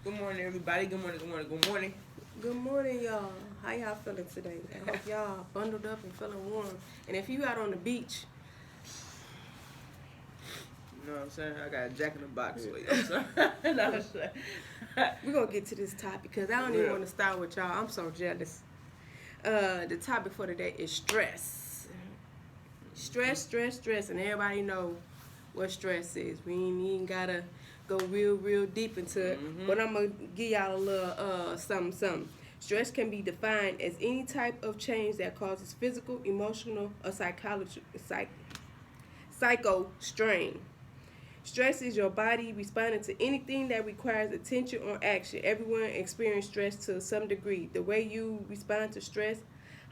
Good morning, everybody. Good morning, good morning, good morning. Good morning, y'all. How y'all feeling today? I hope y'all bundled up and feeling warm. And if you out on the beach, You know what I'm saying? I got a jack in the box for you. I'm sorry. No, I'm sorry. we're going to get to this topic because I don't even want to start with y'all. I'm so jealous. The topic for today is stress. Stress. And everybody know what stress is. We ain't even got to go real deep into it. But I'm going to give y'all a little something. Stress can be defined as any type of change that causes physical, emotional, or psycho strain. Stress is your body responding to anything that requires attention or action. Everyone experiences stress to some degree. The way you respond to stress,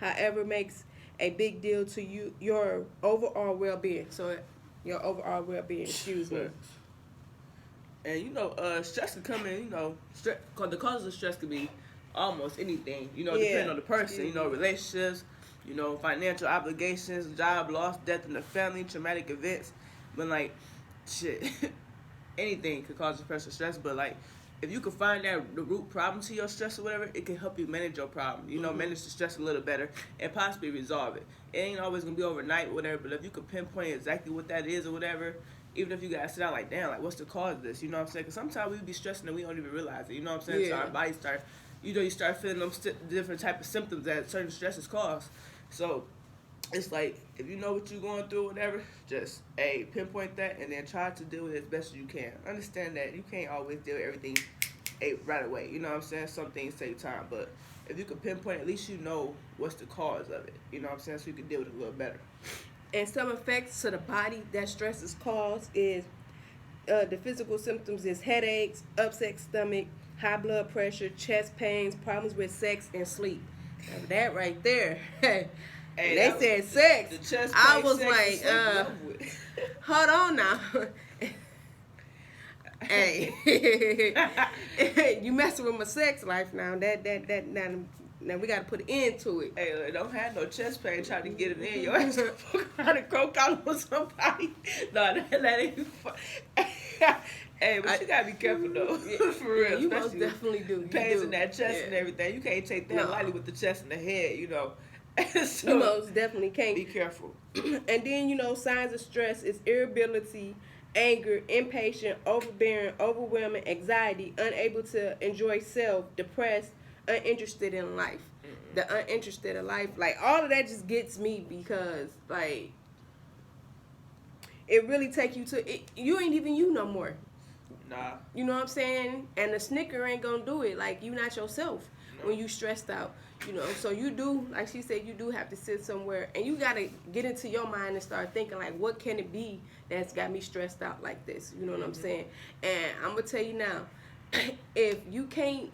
however, makes a big deal to your overall well-being. So, your overall well-being. Excuse me. And stress can come in. Stress. Cause the causes of stress could be almost anything. Depending on the person. Relationships. Financial obligations, job loss, death in the family, traumatic events. But shit, anything could cause depression, stress. But if you can find the root problem to your stress or whatever, it can help you manage your problem. Manage the stress a little better and possibly resolve it. It ain't always gonna be overnight or whatever. But if you can pinpoint exactly what that is or whatever, even if you gotta sit down damn, what's the cause of this? You know what I'm saying? Because sometimes we be stressing and we don't even realize it. You know what I'm saying? So our body start, you start feeling them different type of symptoms that certain stresses cause. So it's if you know what you're going through or whatever, just pinpoint that and then try to deal with it as best as you can. Understand that you can't always deal with everything right away. You know what I'm saying? Some things take time, but if you can pinpoint, at least you know what's the cause of it. You know what I'm saying? So you can deal with it a little better. And some effects to the body that stress is caused is the physical symptoms is headaches, upset stomach, high blood pressure, chest pains, problems with sex and sleep. Now, that right there. Hey, they said sex. The chest I was hold on now. Hey, you messing with my sex life now. Now we gotta put an end to it. Hey, don't have no chest pain trying to get it in. Your ass trying to croak out on somebody. No, that ain't fun. Hey, but you gotta be careful though. For real. You most definitely do. Pains in that chest and everything. You can't take that lightly with the chest and the head, So you most definitely can't. Be careful. And then, signs of stress is irritability, anger, impatient, overbearing, overwhelming, anxiety, unable to enjoy self, depressed, uninterested in life. The uninterested in life, all of that just gets me because it really take you to it. You ain't even you no more. Nah. You know what I'm saying? And the snicker ain't gonna do it. You not yourself when you stressed out. So you do, like she said, you do have to sit somewhere and you gotta get into your mind and start thinking what can it be that's got me stressed out like this? You know what I'm saying? And I'm gonna tell you now, if you can't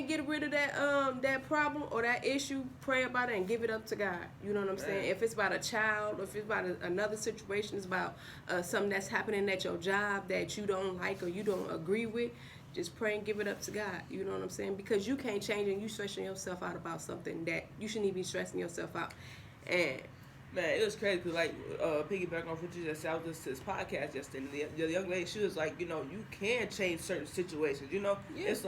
get rid of that problem or that issue, pray about it and give it up to God. You know what I'm saying? If it's about a child, or if it's about another situation, it's about something that's happening at your job that you don't like or you don't agree with, just pray and give it up to God. You know what I'm saying? Because you can't change and you stressing yourself out about something that you shouldn't even be stressing yourself out. And man, it was crazy because piggyback off what you just said, I was listening to this podcast yesterday. The young lady, she was like, you can change certain situations. It's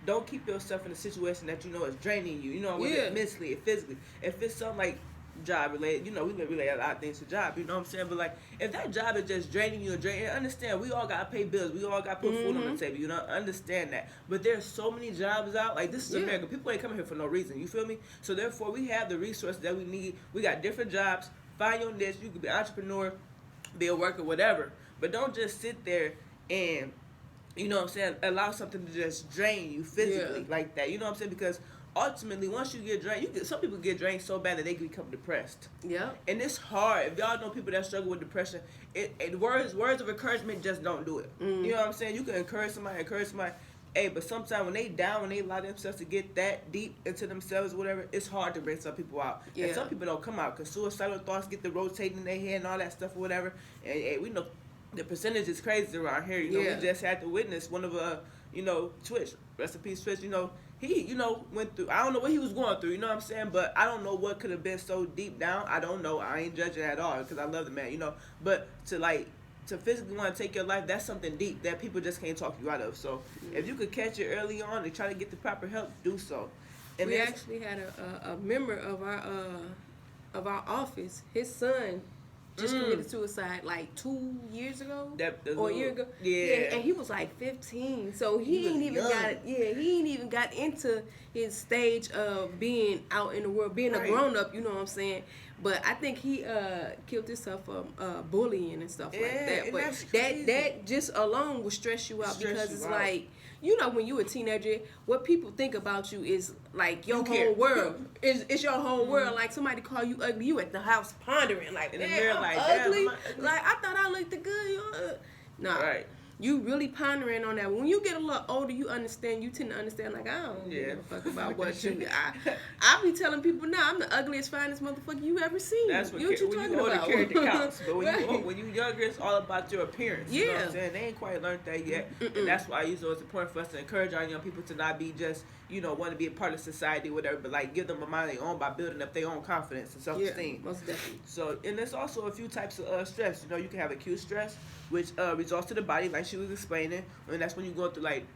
don't keep yourself in a situation that is draining you. Whether it's mentally or physically. If it's something job related, we relate a lot of things to job. You know what I'm saying? But if that job is just draining you, understand we all gotta pay bills. We all gotta put food on the table. You know, understand that. But there's so many jobs out. This is America. People ain't coming here for no reason. You feel me? So therefore, we have the resources that we need. We got different jobs. Find your niche. You could be an entrepreneur, be a worker, whatever. But don't just sit there and allow something to just drain you physically like that. You know what I'm saying? Because ultimately, once you get drained, some people get drained so bad that they become depressed. Yeah. And it's hard. If y'all know people that struggle with depression, words of encouragement just don't do it. You know what I'm saying? You can encourage somebody. Hey, but sometimes when they down, when they allow themselves to get that deep into themselves or whatever, it's hard to bring some people out. Yeah. And some people don't come out because suicidal thoughts get to rotating in their head and all that stuff or whatever. And we know the percentage is crazy around here. We just had to witness one of Twitch. Rest in peace, Twitch. He, went through, I don't know what he was going through, you know what I'm saying? But I don't know what could have been so deep down. I don't know. I ain't judging at all because I love the man, But to to physically want to take your life, that's something deep that people just can't talk you out of. So if you could catch it early on and try to get the proper help, do so. And we actually had a member of our office, his son just committed suicide like 2 years ago or a year ago. Yeah. And he was like 15, so he ain't even got into his stage of being out in the world, being a grown up. You know what I'm saying? But I think he killed himself from bullying and stuff like that. But that just alone will stress you out because it's like, you know, when you a teenager, what people think about you is like your whole world. It's your whole world. Like somebody call you ugly, you at the house pondering like, damn, I'm ugly. Like I thought I looked good. Nah. Right. You really pondering on that. When you get a little older, you understand. You tend to understand. Like I don't give a fuck about what you. I be telling people now, I'm the ugliest, finest motherfucker you ever seen. That's what you talking about. Character counts. But when you younger, it's all about your appearance. You know what I'm saying? They ain't quite learned that yet, and that's why it's important for us to encourage our young people to not be just want to be a part of society, or whatever, but like give them a mind of their own by building up their own confidence and self-esteem. Yeah, most definitely. So, and there's also a few types of stress. You can have acute stress, which results to the body, like she was explaining, and that's when you go through like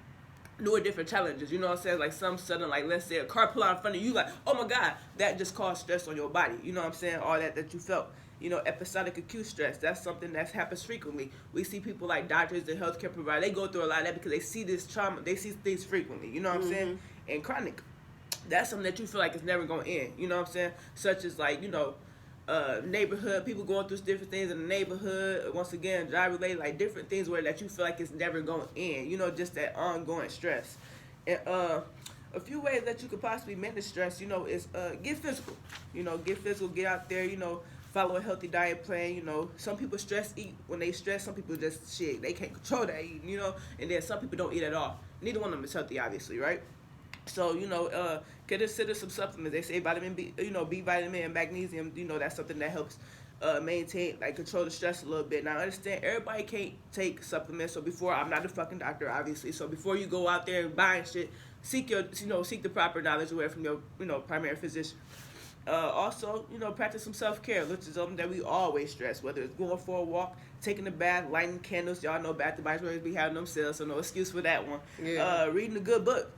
new or different challenges. You know what I'm saying? Like some sudden, like let's say a car pull out in front of you, like, oh my God, that just caused stress on your body. You know what I'm saying? All that you felt. Episodic acute stress, that's something that happens frequently. We see people like doctors and healthcare providers, they go through a lot of that because they see this trauma, they see things frequently, you know what I'm saying? And chronic, that's something that you feel like it's never going to end, you know what I'm saying? Such as like, neighborhood, people going through different things in the neighborhood, once again, job related, like different things where that you feel like it's never going to end, just that ongoing stress. And a few ways that you could possibly manage stress, is get physical, get out there, follow a healthy diet plan. Some people eat when they stress. Some people just they can't control that eating, and then some people don't eat at all. Neither one of them is healthy, obviously, right? So consider some supplements. They say vitamin B, B vitamin and magnesium. That's something that helps maintain, like, control the stress a little bit. Now I understand everybody can't take supplements. So I'm not a fucking doctor, obviously. So before you go out there and buying shit, seek the proper knowledge away from your primary physician. Also, practice some self-care, which is something that we always stress, whether it's going for a walk, taking a bath, lighting candles. Y'all know Bath to Bodies always be having them sales, so no excuse for that one. Yeah. Reading a good book.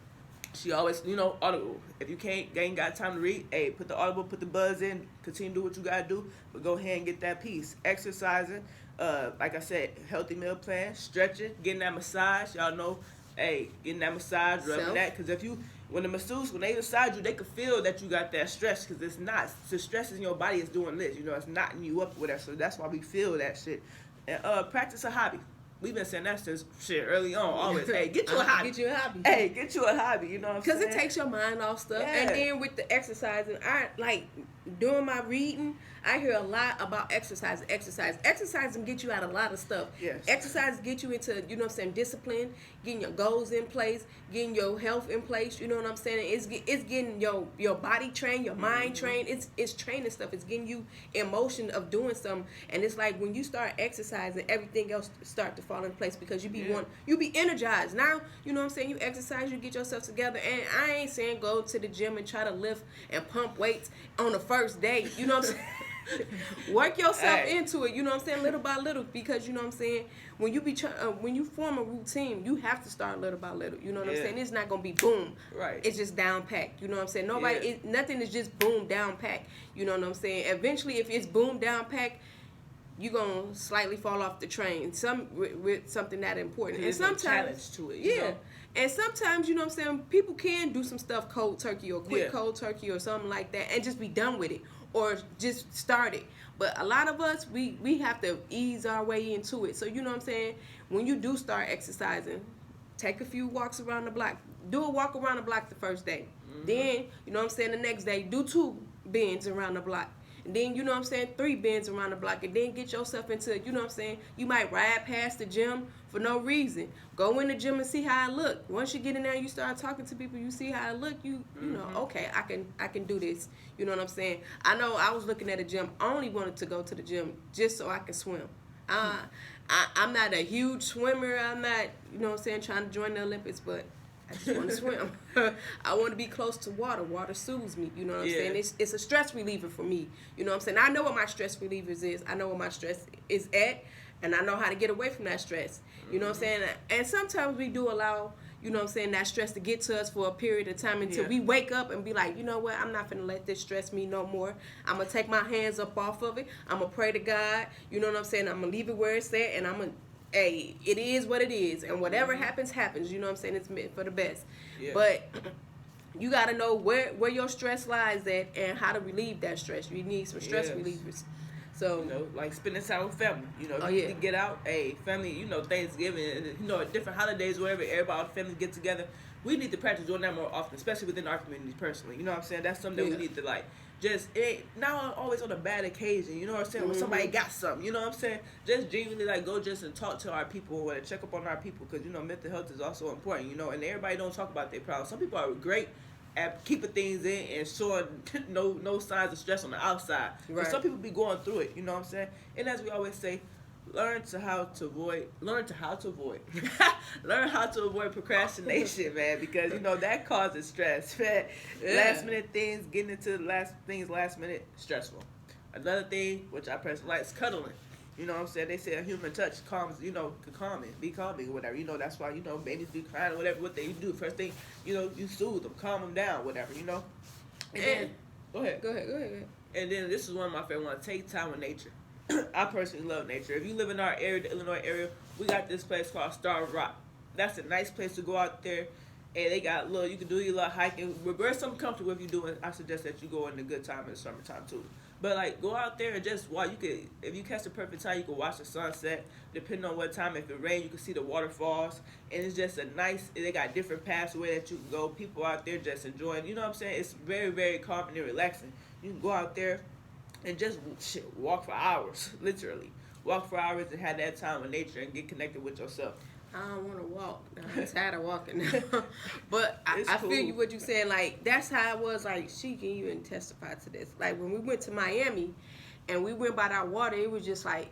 She always, Audible. If you ain't got time to read, hey, put the Audible, put the buzz in, continue to do what you gotta do, but go ahead and get that piece. Exercising, like I said, healthy meal plan, stretching, getting that massage. Y'all know, getting that massage, rubbing that, because when the masseuse, when they massage you, they can feel that you got that stress, because it's not. The stress in your body is doing this. It's knotting you up with that. So that's why we feel that shit. And practice a hobby. We've been saying that since early on. Always, hey, get you a hobby. Get you a hobby. Hey, get you a hobby. You know what I'm saying? Because it takes your mind off stuff. Yeah. And then with the exercising, doing my reading, I hear a lot about exercise. Exercising get you out a lot of stuff. Yes. Exercise get you into, discipline, getting your goals in place, getting your health in place. You know what I'm saying? It's getting your body trained, your mind trained. It's training stuff. It's getting you in motion of doing something. And it's like when you start exercising, everything else start to fall in place because you be energized. Now, you know what I'm saying? You exercise, you get yourself together. And I ain't saying go to the gym and try to lift and pump weights on the first day. You know what I'm saying? Work yourself into it, you know what I'm saying, little by little, because you know what I'm saying, when you form a routine, you have to start little by little, you know what I'm saying. It's not gonna be boom, right? It's just down packed, you know what I'm saying. Nothing is just boom down packed, you know what I'm saying. Eventually, if it's boom down packed, you're gonna slightly fall off the train. With something that important, and sometimes challenge to it, And sometimes, you know what I'm saying, people can do some stuff cold turkey or quick cold turkey or something like that and just be done with it. Or just start it. But a lot of us, we have to ease our way into it. So, you know what I'm saying? When you do start exercising, take a few walks around the block. Do a walk around the block the first day. Then, you know what I'm saying, the next day, do 2 bends around the block. And then, you know what I'm saying, 3 bends around the block. And then get yourself into, you know what I'm saying, you might ride past the gym for no reason. Go in the gym and see how it look. Once you get in there and you start talking to people, you see how it look, you know, okay, I can do this. You know what I'm saying? I know I was looking at a gym. I only wanted to go to the gym just so I could swim. I'm not a huge swimmer. I'm not, you know what I'm saying, trying to join the Olympics, but I just want to swim. I want to be close to water. Water soothes me. You know what I'm saying? It's a stress reliever for me. You know what I'm saying? I know what my stress relievers is. I know what my stress is at. and I know how to get away from that stress. You know what I'm saying? And sometimes we do allow, you know what I'm saying, that stress to get to us for a period of time until we wake up and be like, you know what, I'm not going to let this stress me no more. I'm going to take my hands up off of it. I'm going to pray to God. You know what I'm saying? I'm going to leave it where it's at, and I'm going to, hey, it is what it is. And whatever happens, happens. You know what I'm saying? It's meant for the best. Yeah. But you got to know where your stress lies at and how to relieve that stress. You need some stress relievers. So, you know, like spending time with family. You know, you need to get out. Hey, family, you know, Thanksgiving, you know, different holidays, wherever everybody, family get together. We need to practice doing that more often, especially within our community personally. You know what I'm saying? That's something that we need to, like, just, it not always on a bad occasion. You know what I'm saying? When somebody got something, you know what I'm saying? Just genuinely, like, go just and talk to our people or check up on our people, because, you know, mental health is also important, you know, and everybody don't talk about their problems. Some people are great at keeping things in and showing no signs of stress on the outside. Right. But some people be going through it, you know what I'm saying? And as we always say, learn how to avoid learn how to avoid procrastination, man, because you know that causes stress, man. Last minute things, getting into last minute, stressful. Another thing which I personally like is cuddling. You know what I'm saying? They say a human touch calms, you know, can calm it, be calming or whatever. You know, that's why, you know, babies be crying or whatever. What they do, first thing, you know, you soothe them, calm them down, whatever, you know. And then, go ahead. And then this is one of my favorite ones, take time with nature. I personally love nature. If you live in our area, the Illinois area, we got this place called Starved Rock. That's a nice place to go out there. And they got you can do your little hiking. Where's something comfortable if you doing, I suggest that you go in the good time in the summertime too. But like go out there and just watch. If you catch the perfect time, you can watch the sunset. Depending on what time, if it rains, you can see the waterfalls. And it's just a nice. They got different paths where that you can go. People out there just enjoying. You know what I'm saying? It's very, very calming and relaxing. You can go out there and just walk for hours, literally. Walk for hours and have that time with nature and get connected with yourself. I don't want to walk. I'm tired of walking now. But I feel you what you're saying. Like, that's how it was. Like, she can even testify to this. Like, when we went to Miami and we went by that water, it was just like,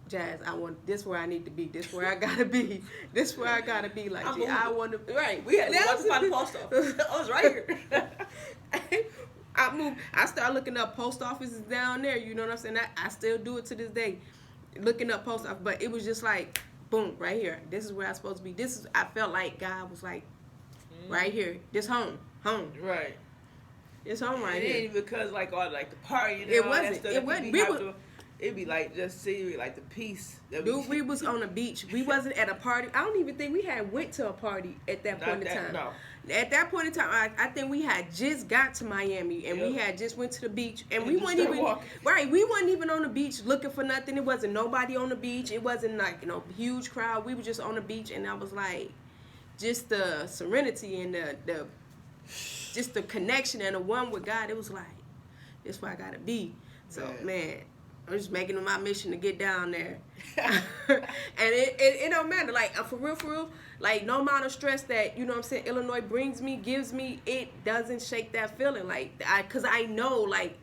Jazz, this where I need to be. This where I got to be. This where I got to be. Like, I want to. Right. We had to walk to the post office. I was right here. I moved. I started looking up post offices down there. You know what I'm saying? I still do it to this day. Looking up post office. But it was just like, boom, right here. This is where I'm supposed to be. I felt like God was like, right here. This home. Right. It's home right here. It ain't because like all like the party and it all wasn't. that stuff. It wasn't. It'd be like just see like the peace. Dude, we was on the beach. We wasn't at a party. I don't even think we had went to a party at that point in time. No. At that point in time, I think we had just got to Miami and we had just went to the beach and we weren't even We weren't even on the beach looking for nothing. It wasn't nobody on the beach. It wasn't like huge crowd. We were just on the beach and I was like, just the serenity and the just the connection and the one with God. It was like, this is where I gotta be. So man, I'm just making it my mission to get down there. And it don't matter. Like, for real, like, no amount of stress that, you know what I'm saying, Illinois gives me, it doesn't shake that feeling. Like, because I know, like,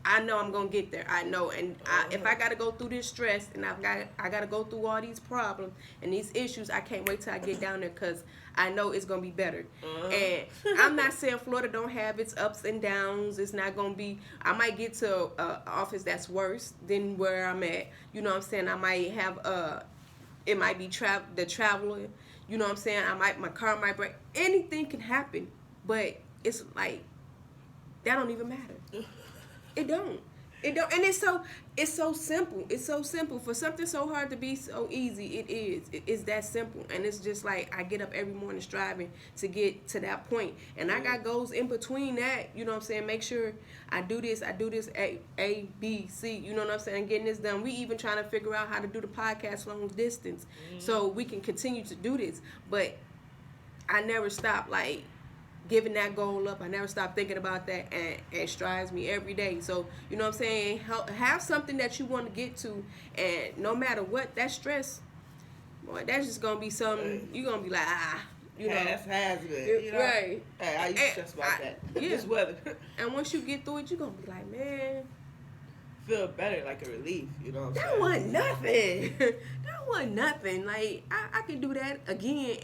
I know I'm going to get there. I know. And if I got to go through this stress and I got to go through all these problems and these issues, I can't wait till I get down there because I know it's going to be better. And I'm not saying Florida don't have its ups and downs. It's not going to be, I might get to an office that's worse than where I'm at. You know what I'm saying? I might have, it might be the traveler. You know what I'm saying? My car might break. Anything can happen. But it's like, that don't even matter. It don't. And it's so simple. It's so simple. For something so hard to be so easy, it is. It's that simple. And it's just like I get up every morning striving to get to that point. And I got goals in between that, you know what I'm saying? Make sure I do this, A, B, C, you know what I'm saying? Getting this done. We even trying to figure out how to do the podcast long distance so we can continue to do this. But I never stop, like, giving that goal up. I never stop thinking about that, and it strives me every day. So, you know what I'm saying? Have something that you want to get to, and no matter what, that stress, boy, that's just going to be something, you're going to be like, you know. Has been, you know? Right. Hey, I used to stress about that. Yeah. This weather. And once you get through it, you're going to be like, man, feel better, like a relief. You know what I'm saying? That wasn't nothing. That wasn't nothing. Like I can do that again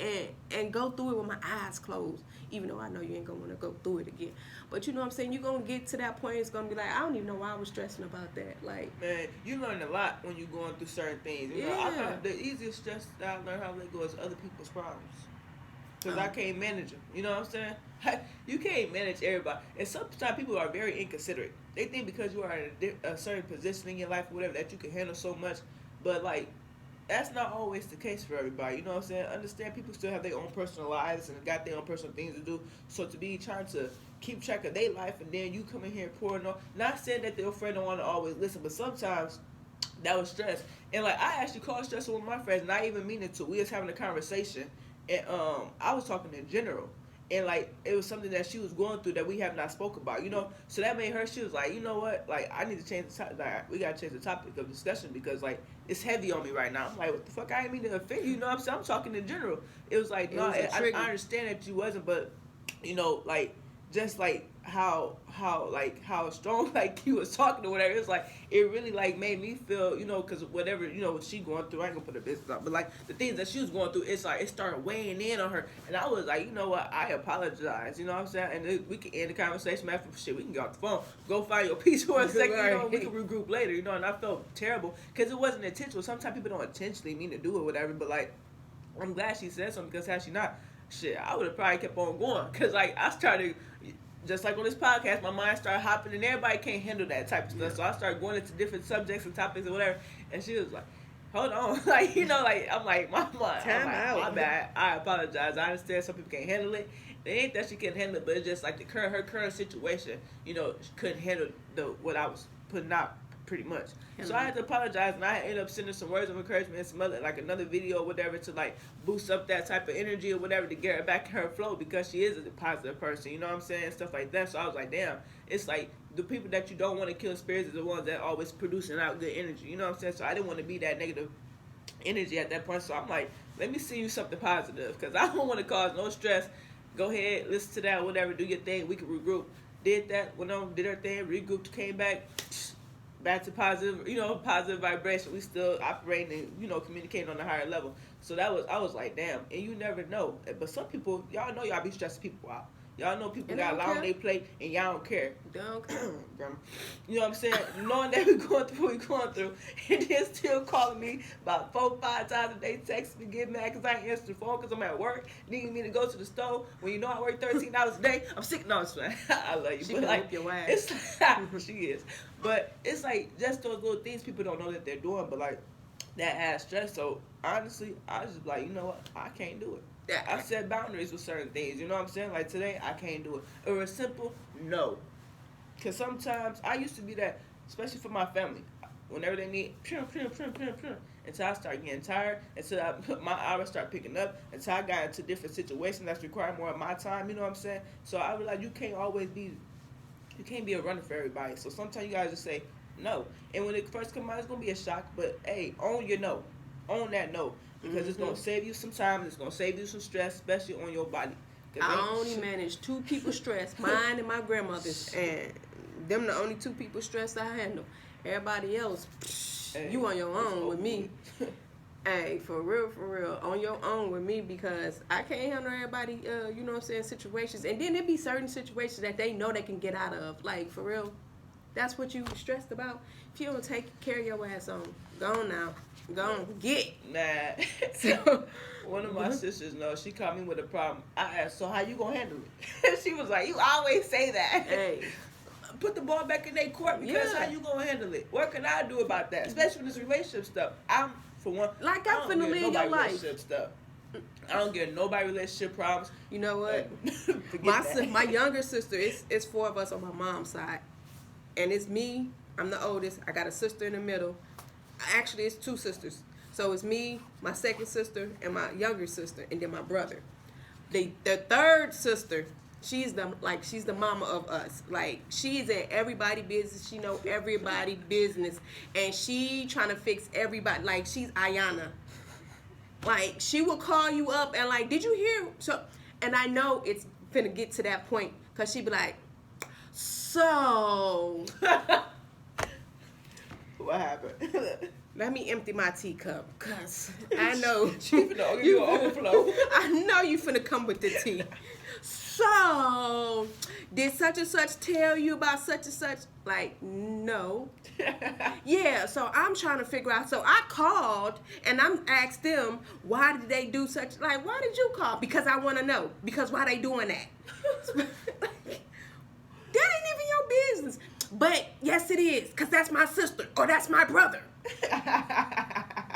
and go through it with my eyes closed. Even though I know you ain't gonna want to go through it again. But you know what I'm saying? You're gonna get to that point, it's gonna be like, I don't even know why I was stressing about that. Like, man, you learn a lot when you're going through certain things. You know, I learned the easiest stress that I learned how to let go is other people's problems. Because I can't manage them. You know what I'm saying? You can't manage everybody. And sometimes people are very inconsiderate. They think because you are in a certain position in your life or whatever that you can handle so much. But, like, that's not always the case for everybody. You know what I'm saying? Understand people still have their own personal lives and got their own personal things to do. So to be trying to keep track of their life and then you come in here pouring on. Not saying that their friend don't want to always listen, but sometimes that was stress. And, like, I actually called stress with my friends, not even meaning to. We was having a conversation. And I was talking in general, and like it was something that she was going through that we have not spoke about, you know. So that made her. She was like, you know what? Like I need to change the topic. Like we gotta change the topic of discussion because like it's heavy on me right now. I'm like, what the fuck? I didn't mean to offend you. You know what I'm saying? I'm talking in general. It was like, no, I understand that you wasn't, but you know, like just like how strong like he was talking or whatever. It was like it really like made me feel, you know, because whatever, you know, what she going through, I ain't gonna put her business out, but like the things that she was going through, it's like it started weighing in on her, and I was like, you know what, I apologize, you know what I'm saying, and then we can end the conversation after shit. We can get off the phone, go find your peace for a second, you know, we can regroup later, you know. And I felt terrible because it wasn't intentional. Sometimes people don't intentionally mean to do it, whatever, but like I'm glad she said something because had she not, shit, I would have probably kept on going because like I started. Just like on this podcast, my mind started hopping, and everybody can't handle that type of stuff. Yeah. So I started going into different subjects and topics and whatever. And she was like, "Hold on," like you know, like I'm like, my bad. I apologize. I understand some people can't handle it. It ain't that she can't handle it, but it's just like her current situation. You know, she couldn't handle what I was putting out. Pretty much. So I had to apologize, and I ended up sending some words of encouragement and some other, like another video or whatever to like boost up that type of energy or whatever to get her back in her flow because she is a positive person, you know what I'm saying, stuff like that. So I was like, damn, it's like the people that you don't want to kill in spirits are the ones that always producing out good energy, you know what I'm saying. So I didn't want to be that negative energy at that point. So I'm like, let me send you something positive because I don't want to cause no stress. Go ahead, listen to that, whatever, do your thing. We can regroup. Did that, went on, did her thing, regrouped, came back. Back to positive, you know, positive vibration. We still operating and, you know, communicating on a higher level. So I was like, damn. And you never know. But some people, y'all know y'all be stressing people out. Y'all know people got a lot on their plate and y'all don't care. Don't care. You know what I'm saying? Knowing that we're going through what we're going through, and then still calling me about 4-5 times a day, texting me, getting mad because I ain't answering the phone because I'm at work, needing me to go to the store. When you know I work 13 hours a day, I'm sick. No, it's fine. I love you. She but like, your ass. It's she is. But it's like just those little things people don't know that they're doing, but like that adds stress. So honestly, I was just like, you know what? I can't do it. I set boundaries with certain things. You know what I'm saying? Like today, I can't do it. Or a simple no. Because sometimes I used to be that, especially for my family. Whenever they need, until I start getting tired, until my hours start picking up, until I got into different situations that's requiring more of my time. You know what I'm saying? So I realized you can't be a runner for everybody. So sometimes you guys just say no. And when it first comes out, it's going to be a shock. But, hey, own your no. Own that no. Because it's going to save you some time. It's going to save you some stress, especially on your body. I only manage 2 people's stress, mine and my grandmother's. And them the only 2 people's stress I handle. Everybody else, hey, you on your own with me. Hey, for real, on your own with me because I can't handle everybody, you know what I'm saying, situations. And then there be certain situations that they know they can get out of. Like, for real, that's what you stressed about. If you don't take care of your ass on, go on now. Go on, get. Nah. So, one of my sisters knows, she called me with a problem. I asked, so how you gonna handle it? She was like, you always say that. Hey. Put the ball back in their court because how you gonna handle it? What can I do about that? Especially with this relationship stuff. I'm finna live your life. Stuff. I don't get nobody relationship problems. You know what? My younger sister, it's 4 of us on my mom's side. And it's me, I'm the oldest. I got a sister in the middle. Actually, it's 2 sisters. So it's me, my second sister, and my younger sister, and then my brother. The third sister, she's the mama of us. Like, she's in everybody's business. She know everybody's business. And she trying to fix everybody. Like, she's Ayana. Like, she will call you up and like, did you hear? So, and I know it's finna get to that point because she be like, so... What happened? Let me empty my teacup, cause I know you overflow. I know you finna come with the tea. So, did such and such tell you about such and such? Like, no. Yeah, so I'm trying to figure out. So I called and I'm asked them, why did they do such? Like, why did you call? Because I want to know. Because why they doing that? That ain't even your business. But yes, it is. Because that's my sister or that's my brother.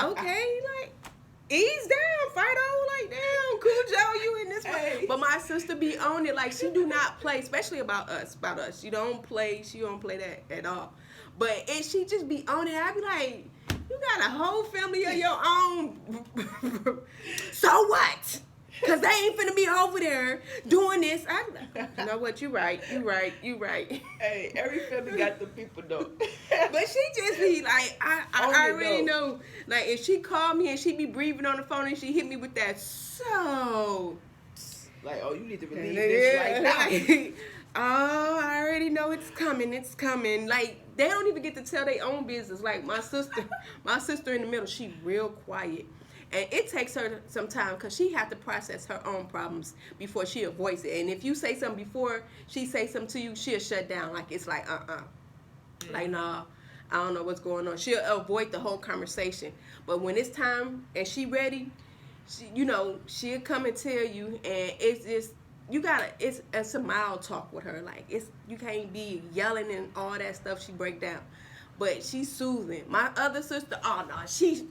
Okay, like, ease down, Fido. Like, damn, cool Joe, you in this way. But my sister be on it. Like, she do not play, especially about us. She don't play that at all. But if she just be on it, I be like, you got a whole family of your own. So what? Because they ain't finna be over there doing this. I be like, you know what? You right. Hey, every family got the people though. But she just be like, I already know. Like, if she called me and she be breathing on the phone and she hit me with that, so. Like, oh, you need to believe this right now. Oh, I already know it's coming. Like, they don't even get to tell their own business. Like, my sister in the middle, she real quiet. And it takes her some time because she have to process her own problems before she'll voice it. And if you say something before she say something to you, she'll shut down. Like, it's like, Like, nah, I don't know what's going on. She'll avoid the whole conversation. But when it's time and she ready, she'll come and tell you. And it's just, it's a mild talk with her. Like, you can't be yelling and all that stuff. She break down. But she's soothing. My other sister, oh, no, she's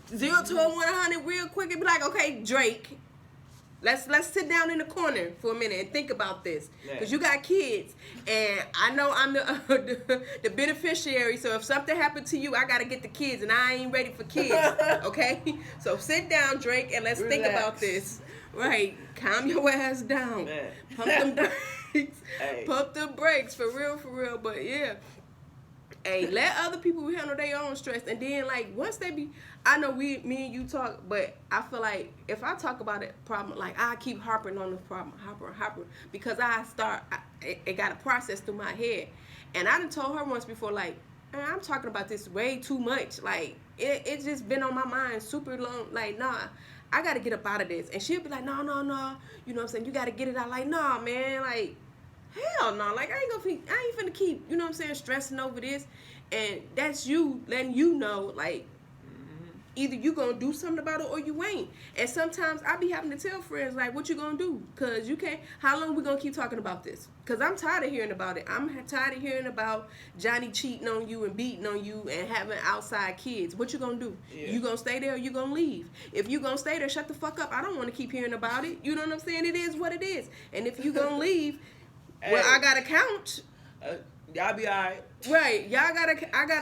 0 to 100 real quick and be like, okay, Drake, let's sit down in the corner for a minute and think about this, because you got kids and I know I'm the beneficiary. So if something happened to you, I gotta get the kids and I ain't ready for kids. Okay, so sit down, Drake, and let's think about this. Right, calm your ass down. Man. Pump them brakes. Hey. Pump the brakes for real. But yeah. Hey, let other people handle their own stress, and then like once they be, I know me and you talk, but I feel like if I talk about a problem, like I keep harping on the problem, harping, because it got a process through my head, and I done told her once before, like, man, I'm talking about this way too much, like it's just been on my mind super long, like nah, I gotta get up out of this, and she'll be like, no, you know what I'm saying, you gotta get it out, like nah, man, like. Hell no, like I ain't finna keep, you know what I'm saying, stressing over this. And that's you letting you know, like, either you gonna do something about it or you ain't. And sometimes I be having to tell friends, like, what you gonna do? Because you can't, how long we gonna keep talking about this? Because I'm tired of hearing about it. I'm tired of hearing about Johnny cheating on you and beating on you and having outside kids. What you gonna do? Yeah. You gonna stay there or you gonna leave? If you gonna stay there, shut the fuck up. I don't want to keep hearing about it. You know what I'm saying? It is what it is. And if you gonna leave, well, I got a couch. Y'all be alright. Right. I got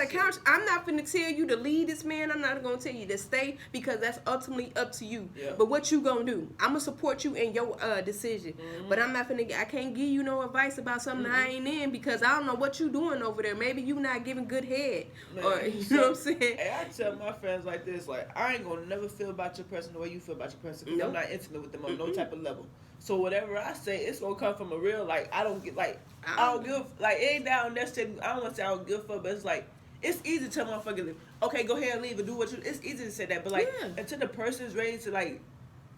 a couch. I'm not finna tell you to leave this man. I'm not gonna tell you to stay, because that's ultimately up to you. Yeah. But what you gonna do? I'm gonna support you in your decision. Mm-hmm. But I can't give you no advice about something I ain't in, because I don't know what you doing over there. Maybe you not giving good head. Man, or you know what I'm saying? Hey, I tell my friends like this, like, I ain't gonna never feel about your person the way you feel about your person, because I'm not intimate with them on no type of level. So whatever I say, it's gonna come from a real, like, I don't give, like, it ain't down necessarily, I don't want to say I don't give a fuck, but it's like, it's easy to tell motherfuckers, okay, go ahead and leave and do what you, it's easy to say that, but like, until the person's ready to, like,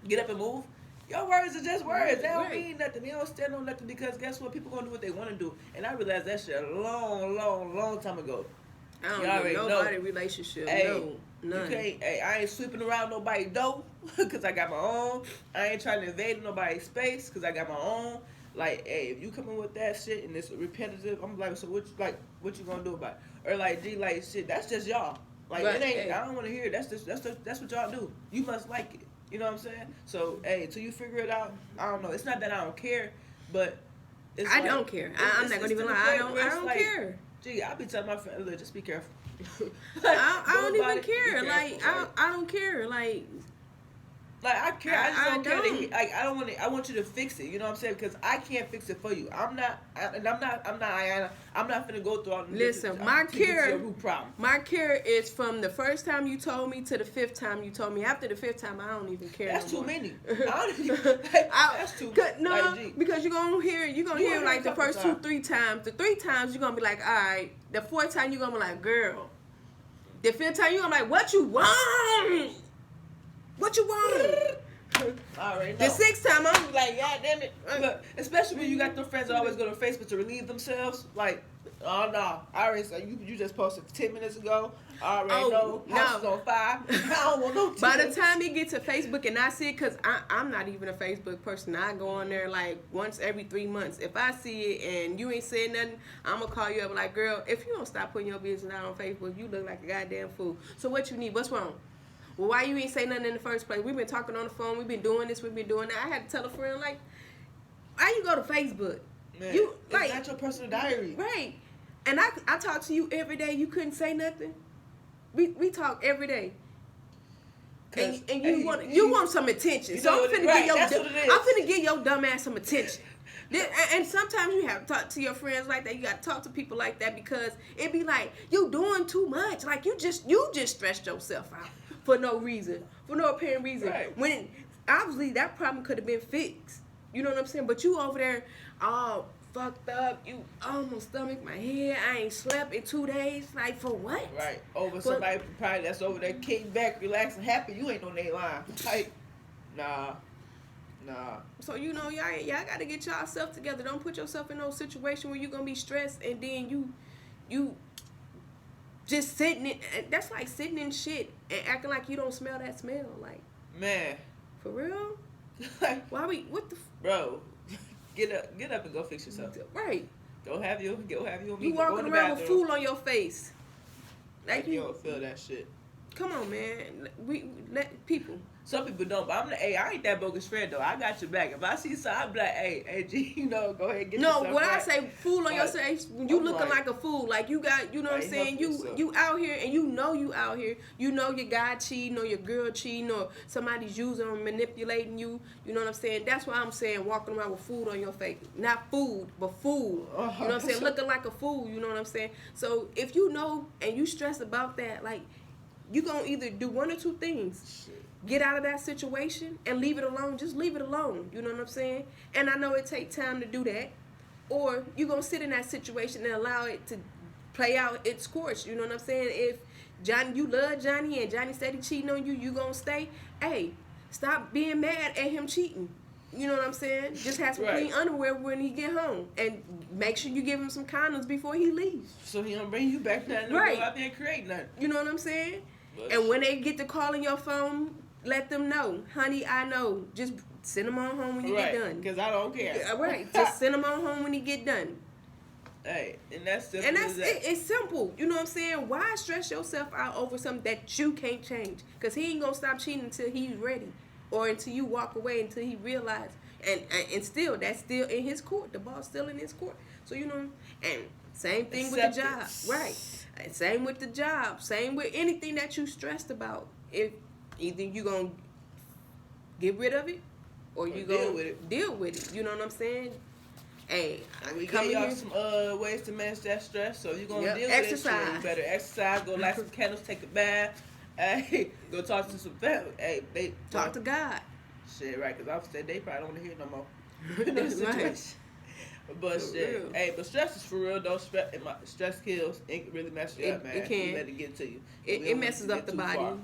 get up and move, your words are just words. They don't mean nothing. They don't stand on nothing, because guess what? People gonna do what they want to do. And I realized that shit a long time ago. I don't know nobody relationship. Hey, no. None. I ain't sweeping around nobody's door because I got my own. I ain't trying to invade nobody's space because I got my own. Like, hey, if you come in with that shit and it's repetitive, I'm like, so what you gonna do about it? Or like, gee, like, shit, that's just y'all. Like, it ain't. Hey. I don't want to hear it. That's what y'all do. You must like it. You know what I'm saying? So, hey, till you figure it out, I don't know. It's not that I don't care, but it's I don't care. I'm not gonna even lie. I don't care. Gee, I be telling my friends, look, just be careful. I don't even care. Like, I don't care. Like I care. I just don't care. Like, I don't want to. I want you to fix it. You know what I'm saying? Because I can't fix it for you. I'm not finna go through all the. Listen, my care is from the first time you told me to the 5th time you told me. After the 5th time, I don't even care. That's no too more. Many. That's too. No, like, because you're gonna hear like the first 2-3 times. The 3 times you're gonna be like, all right. The 4th time you're gonna be like, girl. The fifth time, I'm like, what you want? What you want? Already know. The sixth time, I'm like, God damn it. Look, especially when you got those friends that always go to Facebook to relieve themselves. Like, oh no, I already said you just posted 10 minutes ago. I already know. House is on fire. I don't want no. By the time you get to Facebook and I see it, because I'm not even a Facebook person. I go on there like once every 3 months. If I see it and you ain't saying nothing, I'm going to call you up like, girl, if you don't stop putting your business out on Facebook, you look like a goddamn fool. So what you need? What's wrong? Well, why you ain't say nothing in the first place? We've been talking on the phone. We've been doing this. We've been doing that. I had to tell a friend, like, why you go to Facebook? Man, you it's like, not your personal diary. Right. And I talk to you every day. You couldn't say nothing. We talk every day. And you want some attention. So I'm finna give your dumb ass some attention. And sometimes you have to talk to your friends like that. You got to talk to people like that because it be like, you doing too much. Like, you just stressed yourself out for no reason. For no apparent reason. Right. When, obviously, that problem could have been fixed. You know what I'm saying? But you over there, all fucked up. You almost stomach my head. I ain't slept in 2 days. Like, for what? Right. Over somebody probably that's over there kicking back, relaxing, happy. You ain't on their line. Like, nah. So, you know, y'all got to get yourself together. Don't put yourself in no situation where you're going to be stressed and then you just sitting in. That's like sitting in shit and acting like you don't smell that smell. Like, man. For real? Like, what the... Bro, get up and go fix yourself. Right. Go have you. You walking around with food on your face. Like you don't feel that shit. Come on, man. We let people. Some people don't, but I ain't that bogus friend though. I got your back. If I see something, I be like, hey, G, you know, go ahead and get yourself when right. I say fool on your face, you looking like a fool. Like you got, you know what I'm saying? You out here and you know you out here. You know your guy cheating or your girl cheating or somebody's using or manipulating you. You know what I'm saying? That's why I'm saying walking around with food on your face. Not food, but fool. You know what I'm saying? Looking like a fool. You know what I'm saying? So if you know and you stress about that, like you gonna either do one or two things. Shit. Get out of that situation and leave it alone. Just leave it alone. You know what I'm saying? And I know it takes time to do that. Or you're going to sit in that situation and allow it to play out its course. You know what I'm saying? If you love Johnny and Johnny said he cheating on you, you going to stay. Hey, stop being mad at him cheating. You know what I'm saying? Just have some clean underwear when he get home. And make sure you give him some condoms before he leaves. So he don't bring you back nothing. Right. Go out there and create nothing. You know what I'm saying? And when they get to calling your phone, let them know, honey, I know. Just send them on home when you get done. Because I don't care. Right. Just send them on home when you get done. Hey, and that's simple. And it's simple. You know what I'm saying? Why stress yourself out over something that you can't change? Because he ain't going to stop cheating until he's ready. Or until you walk away, until he realizes. And still, that's still in his court. The ball's still in his court. So, you know, and same thing with the job. Right. Same with the job. Same with anything that you stressed about. If either you gonna get rid of it or you gonna deal with it. You know what I'm saying? Hey, we gave y'all some ways to manage that stress. So you're gonna deal with it. You better exercise. Go light some candles. Take a bath. Hey, go talk to some family. Hey, they talk to God. Shit, right? Because I said they probably don't want to hear no more. In that situation. But shit, hey, but stress is for real though. Stress kills. It can really mess you up, man. It can. Let it get to you. It messes up the body.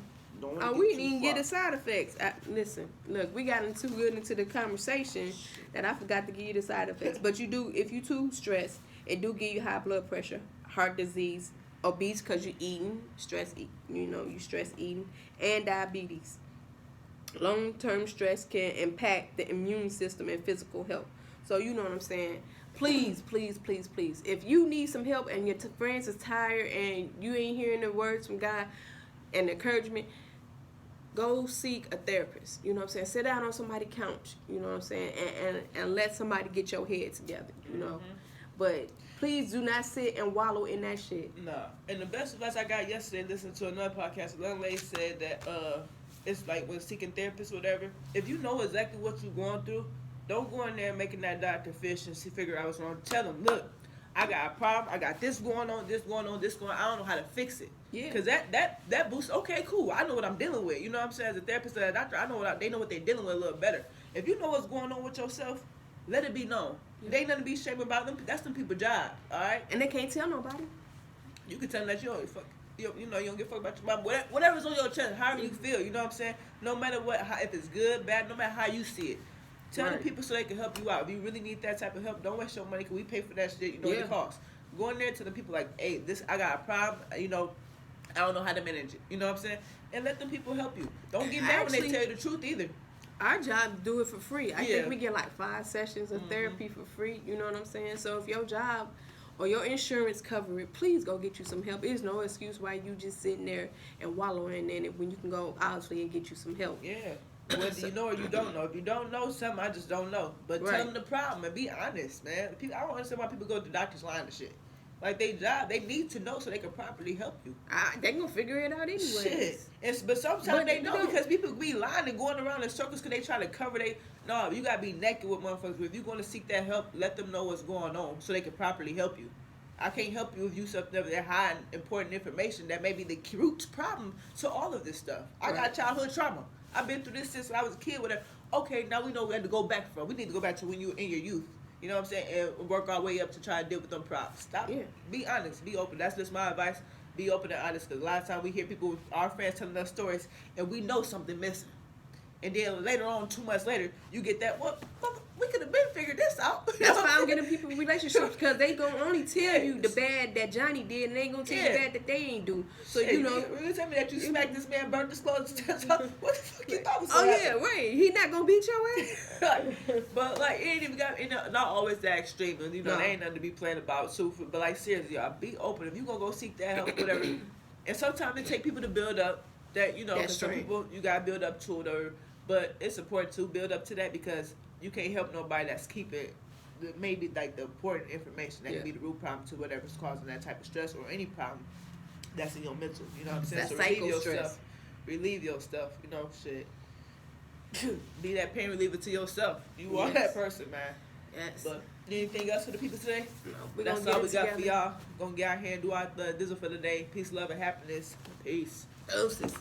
We didn't even get the side effects. Listen, look, we got too good into the conversation that I forgot to give you the side effects. But you do, if you too stressed, it do give you high blood pressure, heart disease, obese because you're eating, you stress eating, and diabetes. Long-term stress can impact the immune system and physical health. So you know what I'm saying? Please, please, please, please. If you need some help and your friends is tired and you ain't hearing the words from God and encouragement, go seek a therapist. You know what I'm saying? Sit down on somebody's couch. You know what I'm saying? And let somebody get your head together. You know? Mm-hmm. But please do not sit and wallow in that shit. No. And the best advice I got yesterday, listening to another podcast, a young lady said that it's like when seeking therapists or whatever, if you know exactly what you're going through, don't go in there making that doctor fish and figure out what's wrong. Tell them, look, I got a problem. I got this going on. I don't know how to fix it. Yeah. Because that boosts. Okay, cool. I know what I'm dealing with. You know what I'm saying? As a therapist and a doctor, I know they know what they're dealing with a little better. If you know what's going on with yourself, let it be known. Yeah. There ain't nothing to be ashamed about them. That's them people's job. All right. And they can't tell nobody. You can tell them that you always fuck. you know, you don't give a fuck about your mom. Whatever's on your chest, however you feel, you know what I'm saying? No matter if it's good, bad, no matter how you see it. Tell the people so they can help you out. If you really need that type of help, don't waste your money because we pay for that shit. You know what it costs. Go in there to the people like, hey, I got a problem. You know, I don't know how to manage it. You know what I'm saying? And let them people help you. Don't get mad when they tell you the truth either. Our job do it for free. I think we get like 5 sessions of therapy for free. You know what I'm saying? So if your job or your insurance cover it, please go get you some help. There's no excuse why you just sitting there and wallowing in it when you can go obviously and get you some help. Yeah. Whether you know or you don't know. If you don't know something, I just don't know. But tell them the problem and be honest, man. I don't understand why people go to doctors lying to shit. Like they need to know so they can properly help you. They gonna figure it out anyway. But sometimes they know because people be lying and going around in circles because they try to cover No, you gotta be naked with motherfuckers. If you're gonna seek that help, let them know what's going on so they can properly help you. I can't help you if you something that high important information that may be the root problem to all of this stuff. I got childhood trauma. I've been through this since I was a kid. Whatever. Okay, now we know we have to go back from. We need to go back to when you were in your youth. You know what I'm saying? And work our way up to try to deal with them problems. Stop. Yeah. Be honest. Be open. That's just my advice. Be open and honest. Because a lot of times we hear people, our friends telling us stories, and we know something missing. And then later on, 2 months later, you get that, well, we could have been figured this out. That's why I'm getting people in relationships, because they going to only tell you the bad that Johnny did, and they ain't going to tell you the bad that they ain't do. So, you know. You tell me that you smacked this man, burnt his clothes. What the fuck you thought was going to happen? Right. He not going to beat your ass? But, like, it ain't even got, not always that extreme. You know, there ain't nothing to be playing about. So, but, like, seriously, y'all, be open. If you going to go seek that help, whatever. And sometimes it take people to build up that, you know, because some people, you got to build up to it. But it's important to build up to that because you can't help nobody that's keeping maybe like the important information that can be the root problem to whatever's causing that type of stress or any problem that's in your mental. You know what I'm saying? So relieve your stuff. You know, shit. Be that pain reliever to yourself. You are that person, man. Yes. But anything else for the people today? No, that's all we got for y'all. We're gonna get out here and do our dizzle for the day. Peace, love, and happiness. Peace. Doses.